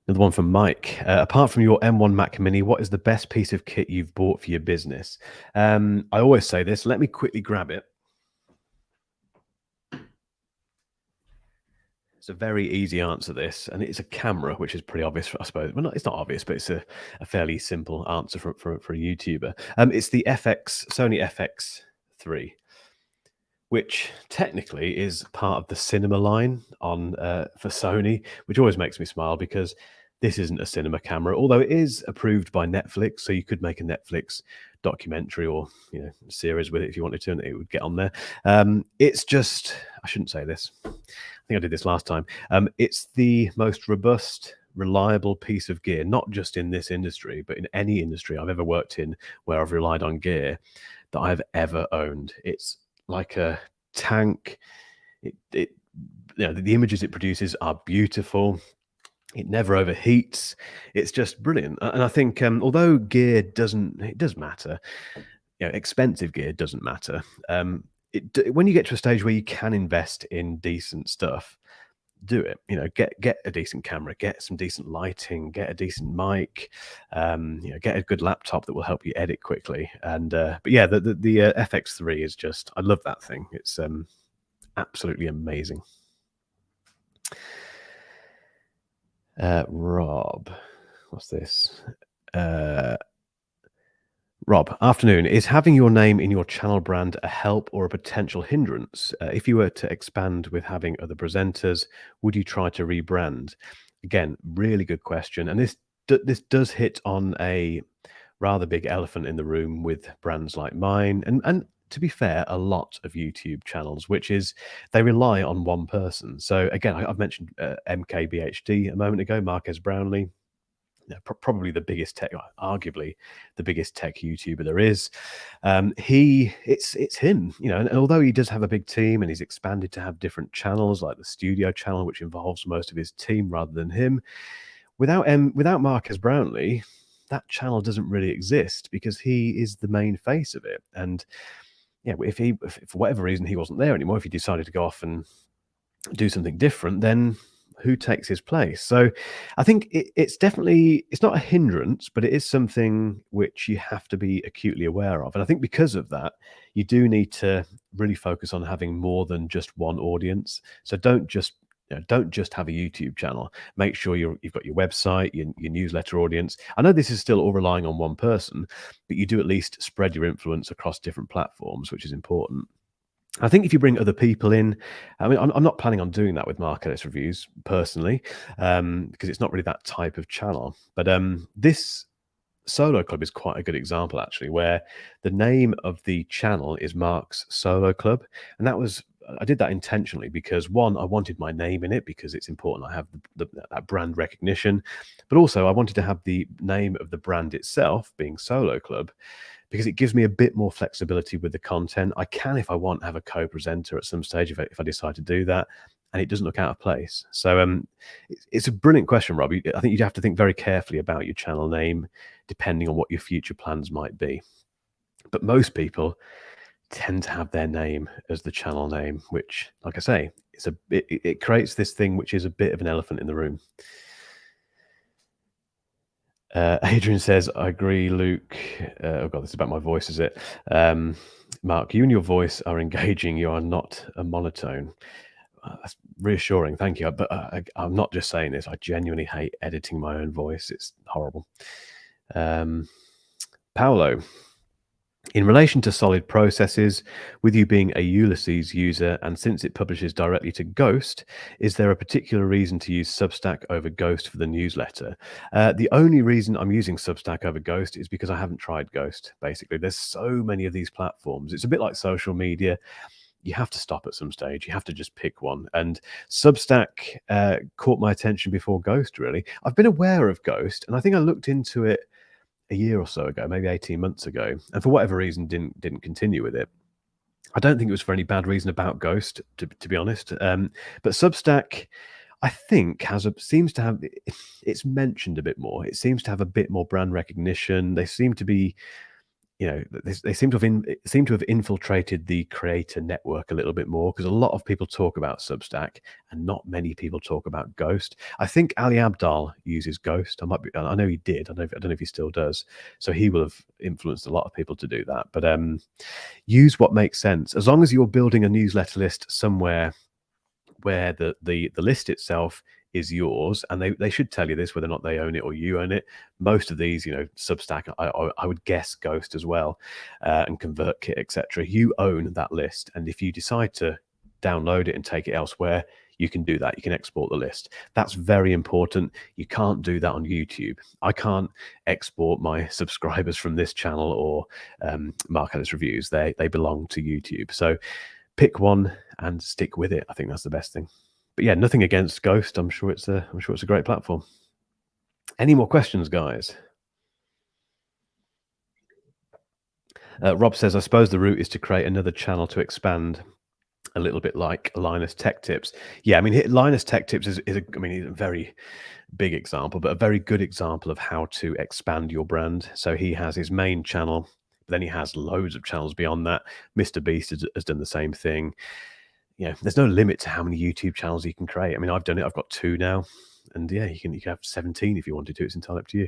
Another one from Mike. Apart from your M1 Mac Mini, what is the best piece of kit you've bought for your business? I always say this. Let me quickly grab it. It's a very easy answer, this, and it's a camera, which is pretty obvious, I suppose. Well, it's not obvious, but it's a fairly simple answer for a YouTuber. It's the Sony FX3, which technically is part of the cinema line on for Sony, which always makes me smile because this isn't a cinema camera, although it is approved by Netflix, so you could make a Netflix documentary or series with it if you wanted to, and it would get on there. It's just, I shouldn't say this. I think I did this last time. It's the most robust, reliable piece of gear, not just in this industry, but in any industry I've ever worked in where I've relied on gear, that I've ever owned. It's like a tank. The images it produces are beautiful. It never overheats. It's just brilliant. And I think although gear does matter, expensive gear doesn't matter. When you get to a stage where you can invest in decent stuff, do it. Get a decent camera, get some decent lighting, get a decent mic, get a good laptop that will help you edit quickly. And but yeah, the FX3 is just, I love that thing. It's absolutely amazing. Rob, what's this? Rob, afternoon. Is having your name in your channel brand a help or a potential hindrance? If you were to expand with having other presenters, would you try to rebrand? Again, really good question. And this does hit on a rather big elephant in the room with brands like mine. And to be fair, a lot of YouTube channels, which is they rely on one person. So again, I've mentioned MKBHD a moment ago, Marquez Brownlee. Probably the biggest tech, arguably the biggest tech YouTuber there is. It's him, and although he does have a big team and he's expanded to have different channels like the studio channel, which involves most of his team rather than him, without Marcus Brownlee, that channel doesn't really exist because he is the main face of it. And if for whatever reason he wasn't there anymore, if he decided to go off and do something different, then who takes his place? So I think it's not a hindrance, but it is something which you have to be acutely aware of. And I think because of that, you do need to really focus on having more than just one audience. So don't just have a YouTube channel. Make sure you've got your website, your newsletter audience. I know this is still all relying on one person, but you do at least spread your influence across different platforms, which is important. I think if you bring other people in, I mean, I'm not planning on doing that with Mark Ellis Reviews personally, because it's not really that type of channel. But this Solo Club is quite a good example, actually, where the name of the channel is Mark's Solo Club. And I did that intentionally because, one, I wanted my name in it because it's important I have that brand recognition. But also I wanted to have the name of the brand itself being Solo Club, because it gives me a bit more flexibility with the content. I can, if I want, have a co-presenter at some stage if I decide to do that, and it doesn't look out of place. So it's a brilliant question, Rob. I think you'd have to think very carefully about your channel name, depending on what your future plans might be. But most people tend to have their name as the channel name, which, like I say, it creates this thing which is a bit of an elephant in the room. Adrian says, I agree, Luke. Oh God, this is about my voice, is it? Mark, you and your voice are engaging. You are not a monotone. That's reassuring. Thank you. But I'm not just saying this. I genuinely hate editing my own voice. It's horrible. Um, Paolo, in relation to solid processes, with you being a Ulysses user and since it publishes directly to Ghost, is there a particular reason to use Substack over Ghost for the newsletter? The only reason I'm using Substack over Ghost is because I haven't tried Ghost, basically. There's so many of these platforms. It's a bit like social media. You have to stop at some stage. You have to just pick one. And Substack caught my attention before Ghost, really. I've been aware of Ghost, and I think I looked into it a year or so ago, maybe 18 months ago, and for whatever reason didn't continue with it. I don't think it was for any bad reason about Ghost, to be honest. But Substack, I think, seems to have it's mentioned a bit more. It seems to have a bit more brand recognition. They seem to be, they seem to have infiltrated the creator network a little bit more, because a lot of people talk about Substack and not many people talk about Ghost. I think Ali Abdaal uses Ghost. I know he did. I don't know if he still does. So he will have influenced a lot of people to do that. But use what makes sense. As long as you're building a newsletter list somewhere where the list itself is yours, and they should tell you this, whether or not they own it or you own it. Most of these, Substack, I would guess Ghost as well, and ConvertKit, etc. You own that list, and if you decide to download it and take it elsewhere, you can do that. You can export the list. That's very important. You can't do that on YouTube. I can't export my subscribers from this channel or Mark Ellis Reviews. They belong to YouTube. So pick one and stick with it. I think that's the best thing. But yeah, nothing against Ghost. I'm sure it's a great platform. Any more questions, guys? Rob says, I suppose the route is to create another channel to expand, a little bit like Linus Tech Tips. Yeah, I mean, Linus Tech Tips is a very big example, but a very good example of how to expand your brand. So he has his main channel, but then he has loads of channels beyond that. Mr. Beast has done the same thing. There's no limit to how many YouTube channels you can create. I mean, I've done it. I've got 2 now, and yeah, you can have 17 if you wanted to. It's entirely up to you.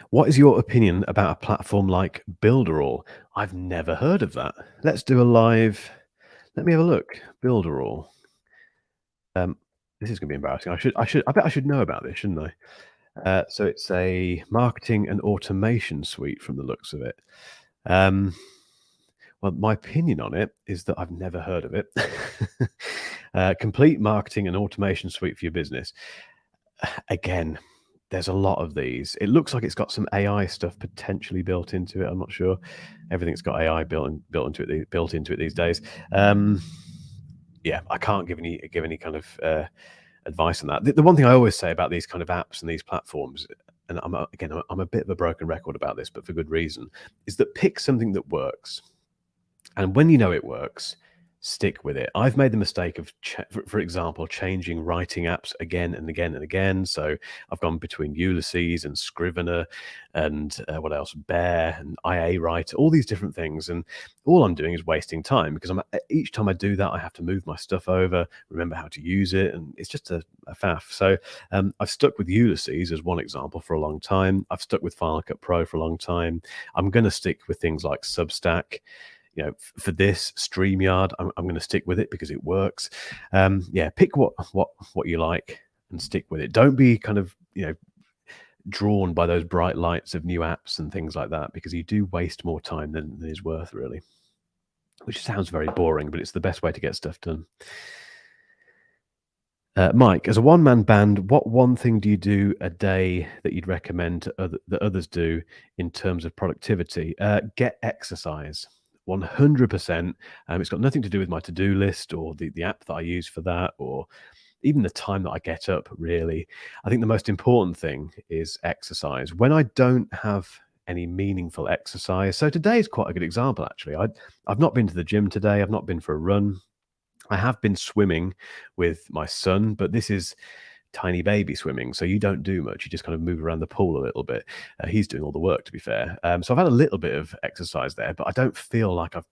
What is your opinion about a platform like Builderall? I've never heard of that. Let's do a live. Let me have a look. Builderall. This is going to be embarrassing. I bet I should know about this, shouldn't I? So it's a marketing and automation suite from the looks of it. Well, my opinion on it is that I've never heard of it. Complete marketing and automation suite for your business. Again, there's a lot of these. It looks like it's got some AI stuff potentially built into it. I'm not sure. Everything's got AI built into it these days. Yeah, I can't give any kind of advice on that. The one thing I always say about these kind of apps and these platforms, and I'm a bit of a broken record about this, but for good reason, is that pick something that works. And when you know it works, stick with it. I've made the mistake of, for example, changing writing apps again and again and again. So I've gone between Ulysses and Scrivener and what else, Bear and IA Writer, all these different things. And all I'm doing is wasting time, because each time I do that, I have to move my stuff over, remember how to use it. And it's just a faff. So I've stuck with Ulysses as one example for a long time. I've stuck with Final Cut Pro for a long time. I'm going to stick with things like Substack. For this StreamYard, I'm going to stick with it because it works. Yeah, pick what you like and stick with it. Don't be kind of drawn by those bright lights of new apps and things like that, because you do waste more time than is worth, really. Which sounds very boring, but it's the best way to get stuff done. Mike, as a one-man band, what one thing do you do a day that you'd recommend that others do in terms of productivity? Get exercise. 100%. It's got nothing to do with my to-do list or the app that I use for that, or even the time that I get up, really. I think the most important thing is exercise. When I don't have any meaningful exercise, so today is quite a good example, actually. I've not been to the gym today. I've not been for a run. I have been swimming with my son, but this is tiny baby swimming, so you don't do much. You just kind of move around the pool a little bit. He's doing all the work, to be fair. So I've had a little bit of exercise there, but I don't feel like I've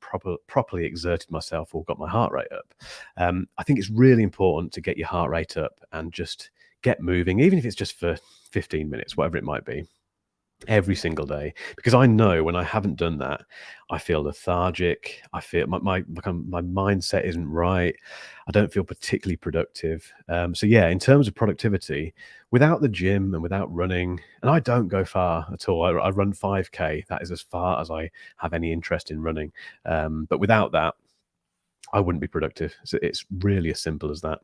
properly exerted myself or got my heart rate up. I think it's really important to get your heart rate up and just get moving, even if it's just for 15 minutes, whatever it might be. every single day, because I know when I haven't done that, I feel lethargic. I feel my mindset isn't right. I don't feel particularly productive. So yeah, in terms of productivity, without the gym and without running, and I don't go far at all. I run 5K. That is as far as I have any interest in running. But without that, I wouldn't be productive. So it's really as simple as that.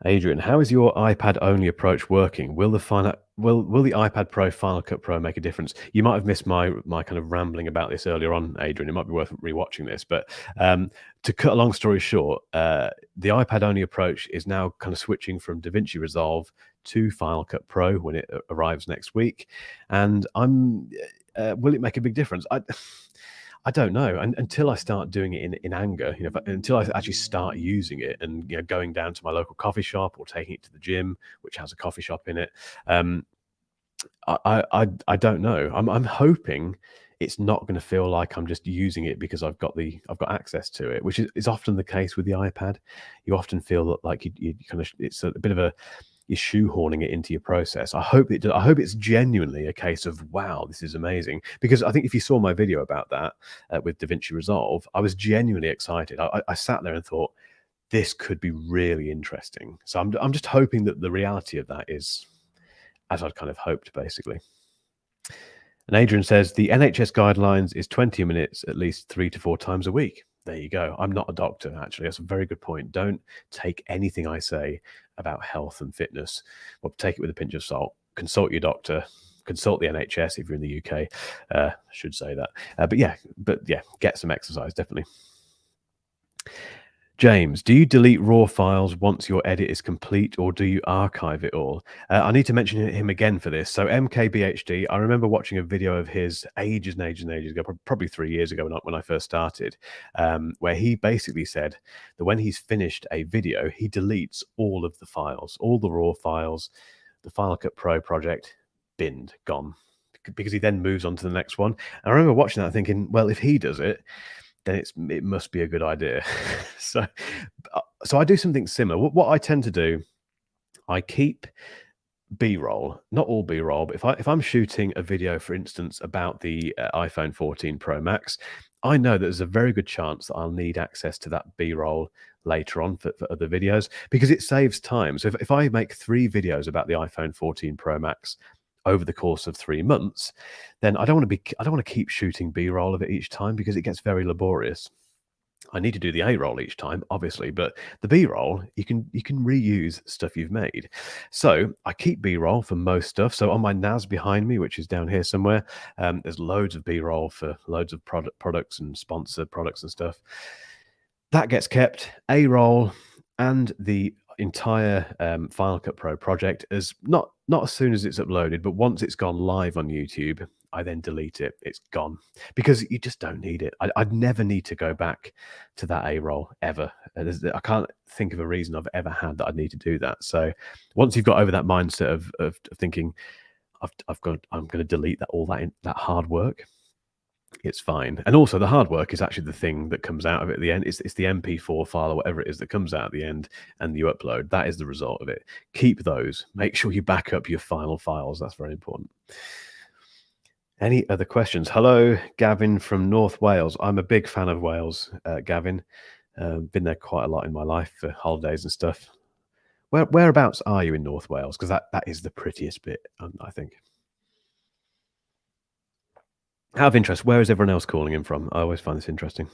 Adrian, how is your iPad-only approach working? Will the iPad Pro Final Cut Pro make a difference? You might have missed my kind of rambling about this earlier on, Adrian. It might be worth rewatching this. But to cut a long story short, the iPad-only approach is now kind of switching from DaVinci Resolve to Final Cut Pro when it arrives next week. And will it make a big difference? I don't know. And until I start doing it in anger, until I actually start using it and going down to my local coffee shop or taking it to the gym, which has a coffee shop in it, um, I don't know. I'm hoping it's not going to feel like I'm just using it because I've got access to it, which is often the case with the iPad. You often feel like you kind of it's a bit of a you're shoehorning it into your process. I hope I hope it's genuinely a case of wow, this is amazing. Because I think if you saw my video about that with DaVinci Resolve, I was genuinely excited. I sat there and thought this could be really interesting. So I'm just hoping that the reality of that is as I'd kind of hoped, basically. And Adrian says the NHS guidelines is 20 minutes at least 3 to 4 times a week. There you go. I'm not a doctor, actually. That's a very good point. Don't take anything I say about health and fitness, well, take it with a pinch of salt. Consult your doctor. Consult the NHS if you're in the UK. I should say that. But yeah, get some exercise, definitely. James, do you delete raw files once your edit is complete, or do you archive it all? I need to mention him again for this. So MKBHD, I remember watching a video of his ages and ages and ages ago, probably 3 years ago when I first started, where he basically said that when he's finished a video, he deletes all of the files, all the raw files, the Final Cut Pro project, binned, gone, because he then moves on to the next one. And I remember watching that thinking, well, if he does it, then it must be a good idea. so I do something similar. What I tend to do, I keep B-roll, not all B-roll, but if I'm shooting a video, for instance, about the iPhone 14 Pro Max, I know that there's a very good chance that I'll need access to that B-roll later on for other videos, because it saves time. So if I make 3 videos about the iPhone 14 Pro Max over the course of 3 months, then I don't want to keep shooting B-roll of it each time, because it gets very laborious. I need to do the A-roll each time, obviously, but the B-roll, you can reuse stuff you've made. So I keep B-roll for most stuff. So on my NAS behind me, which is down here somewhere, there's loads of B-roll for loads of products and sponsor products and stuff. That gets kept. A-roll and the entire Final Cut Pro project as not as soon as it's uploaded, but once it's gone live on YouTube, I then delete it. It's gone, because you just don't need it. I'd never need to go back to that A-roll ever. I can't think of a reason I've ever had that I'd need to do that. So once you've got over that mindset of thinking I'm going to delete all that hard work, it's fine. And also the hard work is actually the thing that comes out of it at the end. It's the MP4 file or whatever it is that comes out at the end and you upload. That is the result of it. Keep those. Make sure you back up your final files. That's very important. Any other questions? Hello, Gavin from North Wales. I'm a big fan of Wales, Gavin. Been there quite a lot in my life for holidays and stuff. Whereabouts are you in North Wales? Because that is the prettiest bit, I think. Out of interest, where is everyone else calling in from? I always find this interesting.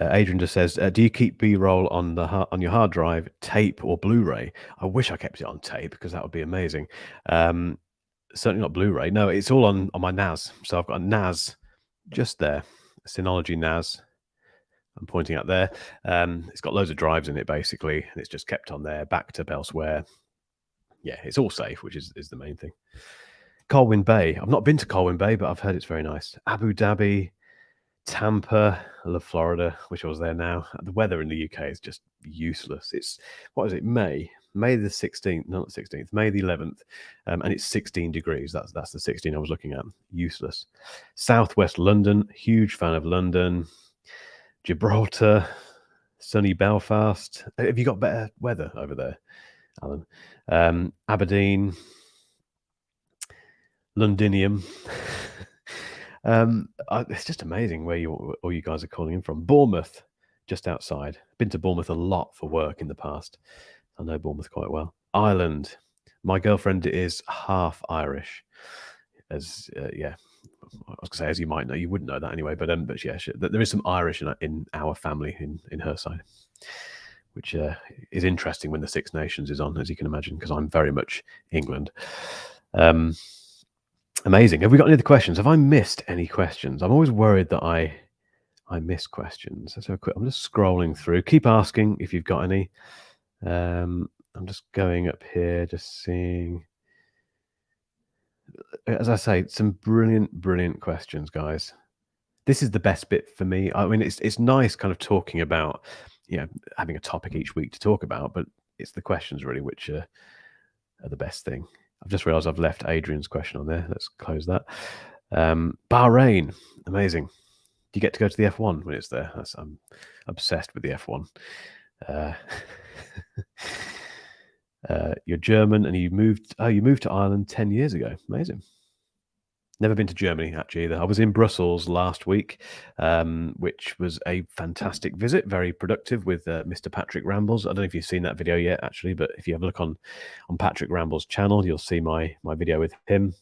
Adrian just says, do you keep B-roll on your hard drive, tape or Blu-ray? I wish I kept it on tape, because that would be amazing. Certainly not Blu-ray. No, it's all on my NAS. So I've got a NAS just there, a Synology NAS. I'm pointing out there. It's got loads of drives in it, basically, and it's just kept on there, backed up elsewhere. Yeah, it's all safe, which is the main thing. Colwyn Bay. I've not been to Colwyn Bay, but I've heard it's very nice. Abu Dhabi, Tampa. I love Florida. Wish I was there now. The weather in the UK is just useless. It's, what is it, May the 16th, not the 16th, May the 11th, and it's 16 degrees. That's the 16 I was looking at. Useless. Southwest London. Huge fan of London. Gibraltar. sunny Belfast. Have you got better weather over there, Alan? Aberdeen, Londinium. It's just amazing where all you guys are calling in from. Bournemouth, just outside. Been to Bournemouth a lot for work in the past. I know Bournemouth quite well. Ireland. My girlfriend is half Irish. Yeah, I was gonna say, as you might know, you wouldn't know that anyway. But yeah, there is some Irish in our family in her side, which is interesting when the Six Nations is on, as you can imagine, because I'm very much England. Amazing. Have we got any other questions? Have I missed any questions? I'm always worried that I miss questions. Let's have a quick. I'm just scrolling through. Keep asking if you've got any. I'm just going up here, just seeing. As I say, some brilliant questions, guys. This is the best bit for me. I mean, it's nice kind of talking about, having a topic each week to talk about, but it's the questions really which are the best thing. I've just realized I've left Adrian's question on there. Let's close that. Bahrain, amazing. Do you get to go to the F1 when it's there? I'm obsessed with the F1. You're German and you moved to Ireland 10 years ago. Amazing. Never been to Germany actually either. I was in Brussels last week, which was a fantastic visit, very productive with Mr. Patrick Rambles. I don't know if you've seen that video yet, actually, but if you have a look on Patrick Rambles' channel, you'll see my video with him.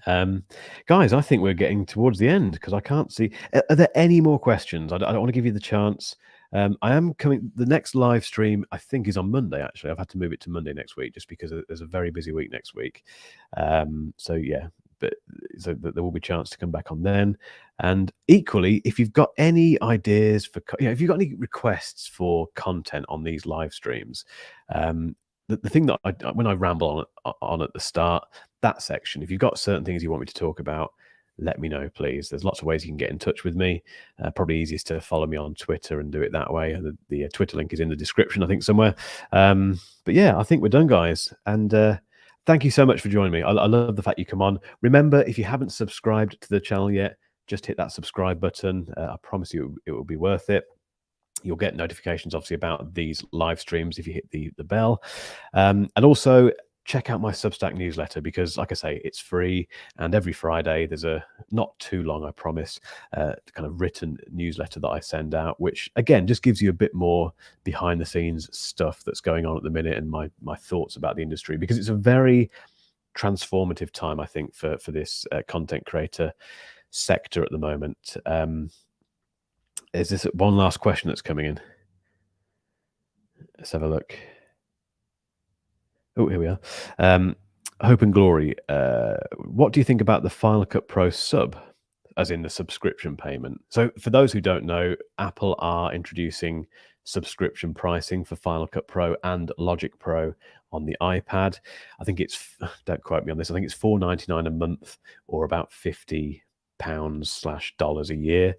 Guys, I think we're getting towards the end because I can't see. Are there any more questions? I don't want to give you the chance. I am coming. The next live stream, I think, is on Monday. Actually, I've had to move it to Monday next week just because there's a very busy week next week. So yeah. But so that there will be a chance to come back on then. And equally, if you've got any ideas for, if you've got any requests for content on these live streams, the thing that when I ramble on at the start, that section, if you've got certain things you want me to talk about, let me know, please. There's lots of ways you can get in touch with me. Probably easiest to follow me on Twitter and do it that way. The Twitter link is in the description, I think, somewhere. But yeah, I think we're done, guys. And thank you so much for joining me. I love the fact you come on. Remember, if you haven't subscribed to the channel yet, just hit that subscribe button. I promise you it will be worth it. You'll get notifications, obviously, about these live streams if you hit the bell. And also, check out my Substack newsletter because, like I say, it's free. And every Friday, there's a not too long, I promise, kind of written newsletter that I send out, which, again, just gives you a bit more behind-the-scenes stuff that's going on at the minute and my thoughts about the industry, because it's a very transformative time, I think, for this content creator sector at the moment. Is this one last question that's coming in? Let's have a look. Oh, here we are. Hope and Glory. What do you think about the Final Cut Pro sub, as in the subscription payment? So for those who don't know, Apple are introducing subscription pricing for Final Cut Pro and Logic Pro on the iPad. I think it's, don't quote me on this, I think it's $4.99 a month or about £50/dollars a year.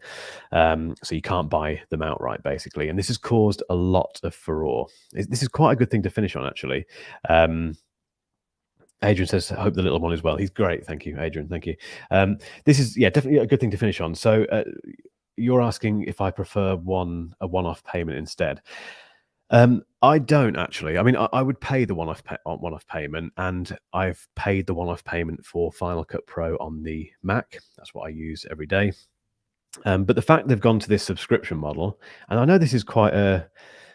So you can't buy them outright, basically. And this has caused a lot of furore. This is quite a good thing to finish on, actually. Adrian says, I hope the little one is well. He's great. Thank you, Adrian. Thank you. This is, definitely a good thing to finish on. So you're asking if I prefer a one-off payment instead. I don't actually. I mean, I would pay the one-off payment, and I've paid the one-off payment for Final Cut Pro on the Mac. That's what I use every day. But the fact they've gone to this subscription model, and I know this is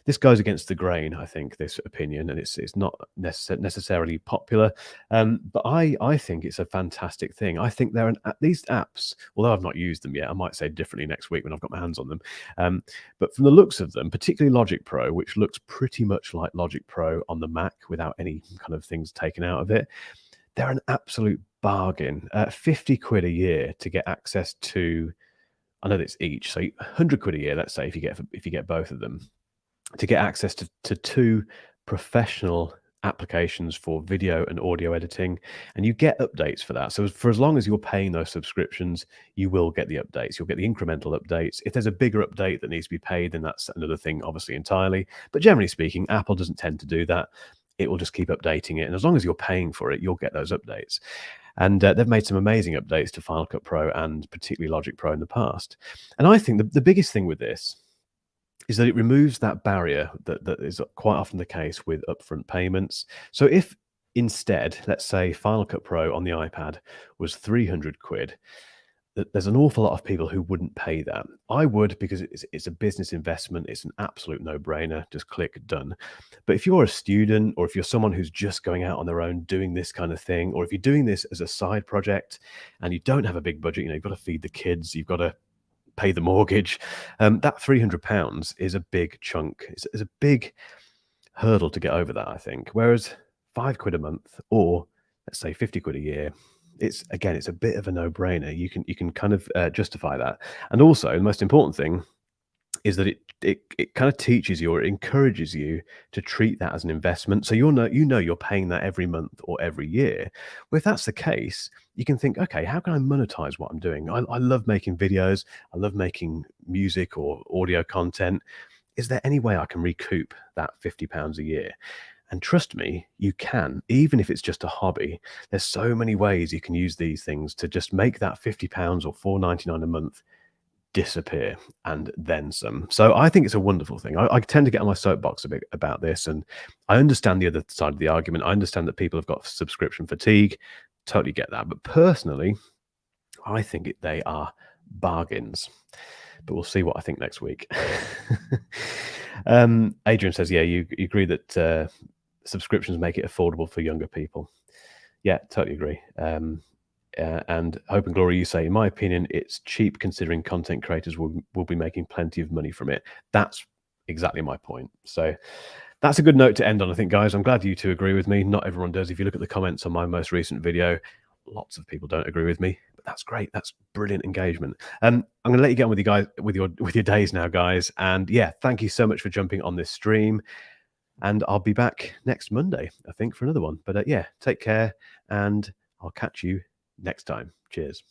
this goes against the grain, I think, this opinion, and it's not necessarily popular. But I think it's a fantastic thing. I think these apps, although I've not used them yet, I might say differently next week when I've got my hands on them. But from the looks of them, particularly Logic Pro, which looks pretty much like Logic Pro on the Mac without any kind of things taken out of it, they're an absolute bargain. 50 quid a year to get access to, I know it's each, so 100 quid a year, let's say, if you get both of them, to get access to two professional applications for video and audio editing, and you get updates for that. So for as long as you're paying those subscriptions, you will get the updates. You'll get the incremental updates. If there's a bigger update that needs to be paid, then that's another thing, obviously, entirely. But generally speaking, Apple doesn't tend to do that. It will just keep updating it. And as long as you're paying for it, you'll get those updates. And they've made some amazing updates to Final Cut Pro and particularly Logic Pro in the past. And I think the biggest thing with this is that it removes that barrier that is quite often the case with upfront payments. So if instead, let's say Final Cut Pro on the iPad was 300 quid, there's an awful lot of people who wouldn't pay that. I would, because it's a business investment. It's an absolute no-brainer. Just click done. But if you're a student, or if you're someone who's just going out on their own doing this kind of thing, or if you're doing this as a side project and you don't have a big budget, you've got to feed the kids, you've got to pay the mortgage, that £300 is a big chunk. It's a big hurdle to get over that, I think. Whereas 5 quid a month, or let's say 50 quid a year, it's a bit of a no-brainer. You can kind of justify that. And also, the most important thing is that it kind of teaches you, or it encourages you to treat that as an investment. So you're paying that every month or every year. Well, if that's the case, you can think, okay, how can I monetize what I'm doing? I love making videos. I love making music or audio content. Is there any way I can recoup that £50 a year? And trust me, you can, even if it's just a hobby. There's so many ways you can use these things to just make that £50 or £4.99 a month disappear, and then some. So I think it's a wonderful thing. I tend to get on my soapbox a bit about this, and I understand the other side of the argument. I understand that people have got subscription fatigue. Totally get that. But personally, I think they are bargains. But we'll see what I think next week. Adrian says, yeah, you agree that subscriptions make it affordable for younger people. Yeah, totally agree. And Hope and Glory, you say, in my opinion, it's cheap considering content creators will be making plenty of money from it. That's exactly my point. So that's a good note to end on, I think, guys. I'm glad you two agree with me. Not everyone does. If you look at the comments on my most recent video, lots of people don't agree with me, but that's great. That's brilliant engagement. I'm going to let you get on with you guys, with your days now, guys. And yeah, thank you so much for jumping on this stream. And I'll be back next Monday, I think, for another one. But yeah, take care, and I'll catch you next time. Cheers.